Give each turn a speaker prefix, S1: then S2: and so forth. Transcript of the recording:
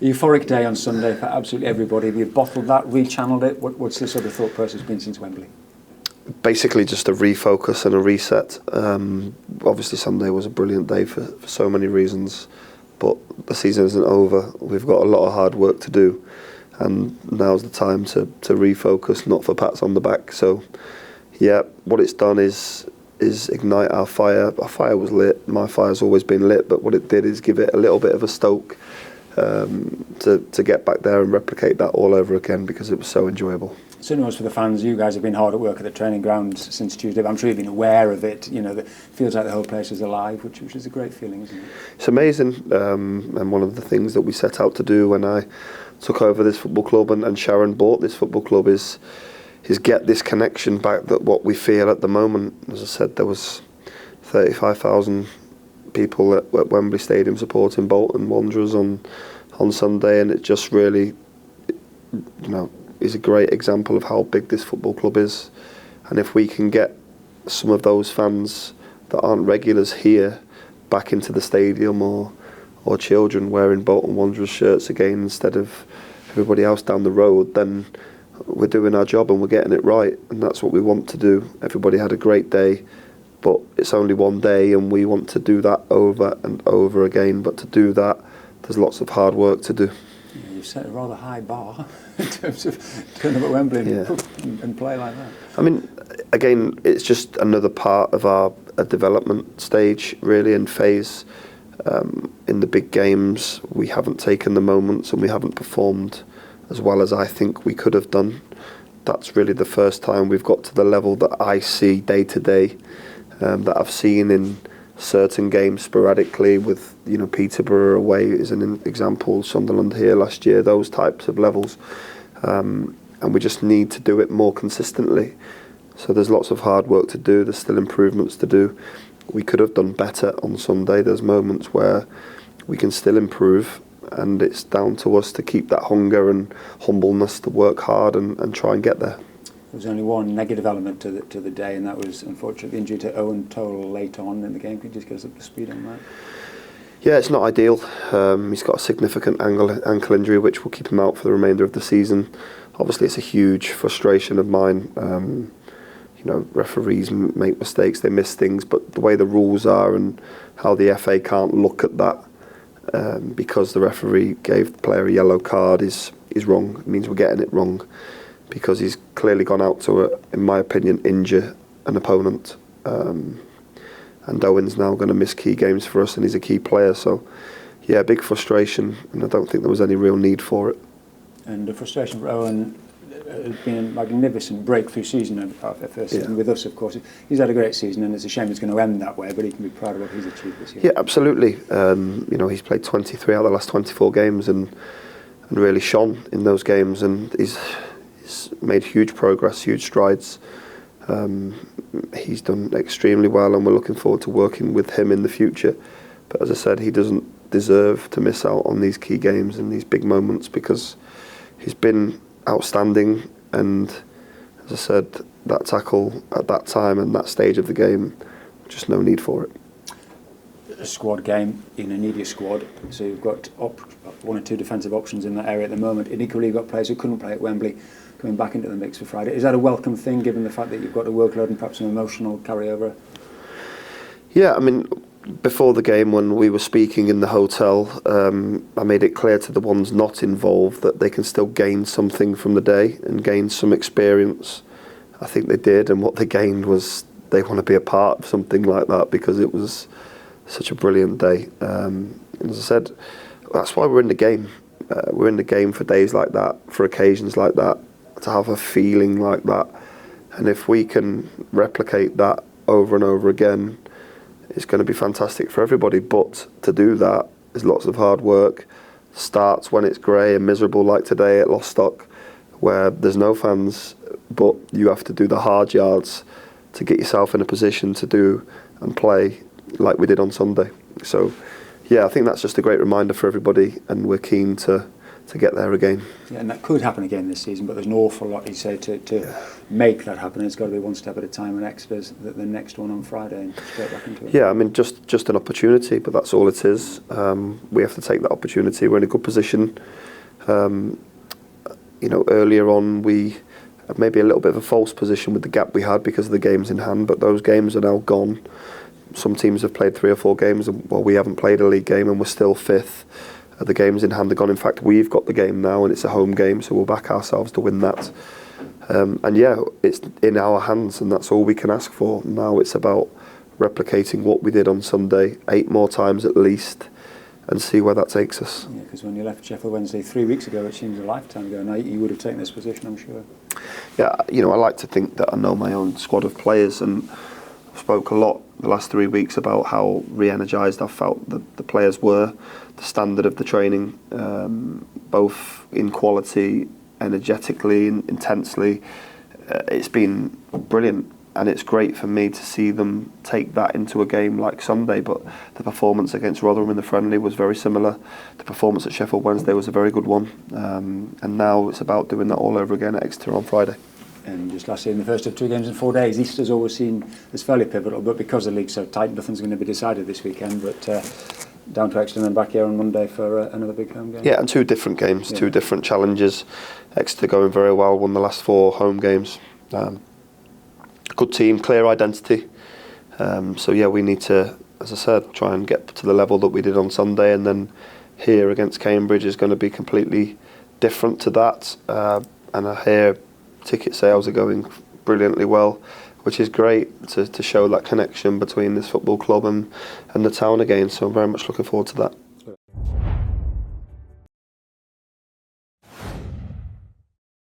S1: euphoric day on Sunday for absolutely everybody. Have you bottled that, rechanneled it? What's the sort of thought process been since Wembley?
S2: Basically just a refocus and a reset. Obviously Sunday was a brilliant day for so many reasons, but the season isn't over. We've got a lot of hard work to do, and now's the time to refocus, not for pats on the back. So yeah, what it's done is ignite our fire. Our fire was lit, my fire's always been lit, but what it did is give it a little bit of a stoke to get back there and replicate that all over again, because it was so enjoyable.
S1: Certainly was for the fans. You guys have been hard at work at the training ground since Tuesday, but I'm sure you've been aware of it. You know, it feels like the whole place is alive, which is a great feeling, isn't it?
S2: It's amazing, and one of the things that we set out to do when I took over this football club and Sharon bought this football club is get this connection back, that what we feel at the moment. As I said, there was 35,000 people at Wembley Stadium supporting Bolton Wanderers on Sunday, and it just really, is a great example of how big this football club is. And if we can get some of those fans that aren't regulars here back into the stadium, or children wearing Bolton Wanderers shirts again instead of everybody else down the road, then we're doing our job and we're getting it right, and that's what we want to do. Everybody had a great day, but it's only one day, and we want to do that over and over again. But to do that, there's lots of hard work to do.
S1: Yeah, you've set a rather high bar in terms of turning up at Wembley and play like that.
S2: I mean, again, it's just another part of our development stage, really, and phase. In the big games, we haven't taken the moments and we haven't performed as well as I think we could have done. That's really the first time we've got to the level that I see day to day, that I've seen in certain games sporadically with, Peterborough away is an example, Sunderland here last year, those types of levels. And we just need to do it more consistently. So there's lots of hard work to do, there's still improvements to do. We could have done better on Sunday. There's moments where we can still improve, and it's down to us to keep that hunger and humbleness to work hard and try and get there.
S1: There was only one negative element to the day, and that was unfortunately the injury to Owen Toll late on in the game. Could you just get us up to speed on that?
S2: Yeah, it's not ideal. He's got a significant ankle injury which will keep him out for the remainder of the season. Obviously it's a huge frustration of mine. Referees make mistakes, they miss things, but the way the rules are and how the FA can't look at that because the referee gave the player a yellow card is wrong. It means we're getting it wrong, because he's clearly gone out to, in my opinion, injure an opponent. And Owen's now going to miss key games for us, and he's a key player. So, yeah, big frustration, and I don't think there was any real need for it.
S1: And the frustration for Owen has been a magnificent breakthrough season after first season with us, of course. He's had a great season, and it's a shame it's going to end that way, but he can be proud of what he's achieved this year.
S2: Yeah, absolutely. He's played 23 out of the last 24 games and really shone in those games, and he's made huge progress, huge strides. He's done extremely well, and we're looking forward to working with him in the future. But as I said, he doesn't deserve to miss out on these key games and these big moments, because he's been outstanding, and as I said, that tackle at that time and that stage of the game, just no need for it.
S1: A squad game, in an immediate squad, so you've got one or two defensive options in that area at the moment, and equally you've got players who couldn't play at Wembley coming back into the mix for Friday. Is that a welcome thing, given the fact that you've got a workload and perhaps an emotional carryover?
S2: Yeah, I mean, before the game, when we were speaking in the hotel, I made it clear to the ones not involved that they can still gain something from the day and gain some experience. I think they did, and what they gained was they want to be a part of something like that, because it was such a brilliant day. And as I said, that's why we're in the game. We're in the game for days like that, for occasions like that, to have a feeling like that. And if we can replicate that over and over again, it's going to be fantastic for everybody. But to do that is lots of hard work. Starts when it's grey and miserable, like today at Lostock, where there's no fans, but you have to do the hard yards to get yourself in a position to do and play like we did on Sunday. So yeah, I think that's just a great reminder for everybody, and we're keen to get there again.
S1: Yeah, and that could happen again this season, but there's an awful lot, you say, to make that happen. It's got to be one step at a time, and Exeter's the next one on Friday and straight back into it.
S2: Yeah, I mean, just an opportunity, but that's all it is. We have to take that opportunity. We're in a good position. Earlier on we had maybe a little bit of a false position with the gap we had because of the games in hand, but those games are now gone. Some teams have played 3 or 4 games, while we haven't played a league game, and we're still 5th. The games in hand are gone. In fact, we've got the game now, and it's a home game, so we'll back ourselves to win that. It's in our hands, and that's all we can ask for. Now it's about replicating what we did on Sunday 8 more times at least, and see where that takes us.
S1: Yeah, because when you left Sheffield Wednesday 3 weeks ago, it seems a lifetime ago. Now you would have taken this position, I'm sure.
S2: Yeah, I like to think that I know my own squad of players, and I've spoke a lot the last 3 weeks about how re-energised I felt the players were, the standard of the training, both in quality, energetically, intensely. It's been brilliant, and it's great for me to see them take that into a game like Sunday. But the performance against Rotherham in the friendly was very similar. The performance at Sheffield Wednesday was a very good one, and now it's about doing that all over again at Exeter on Friday.
S1: And just last year, in the first of 2 games in 4 days, Easter's always seen as fairly pivotal, but because the league's so tight, nothing's going to be decided this weekend. But down to Exeter and then back here on Monday for another big home game.
S2: Yeah, and 2 different games, 2 different challenges. Exeter going very well, won the last 4 home games. Good team, clear identity. We need to, as I said, try and get to the level that we did on Sunday, and then here against Cambridge is going to be completely different to that. And I hear ticket sales are going brilliantly well, which is great to show that connection between this football club and the town again. So I'm very much looking forward to that.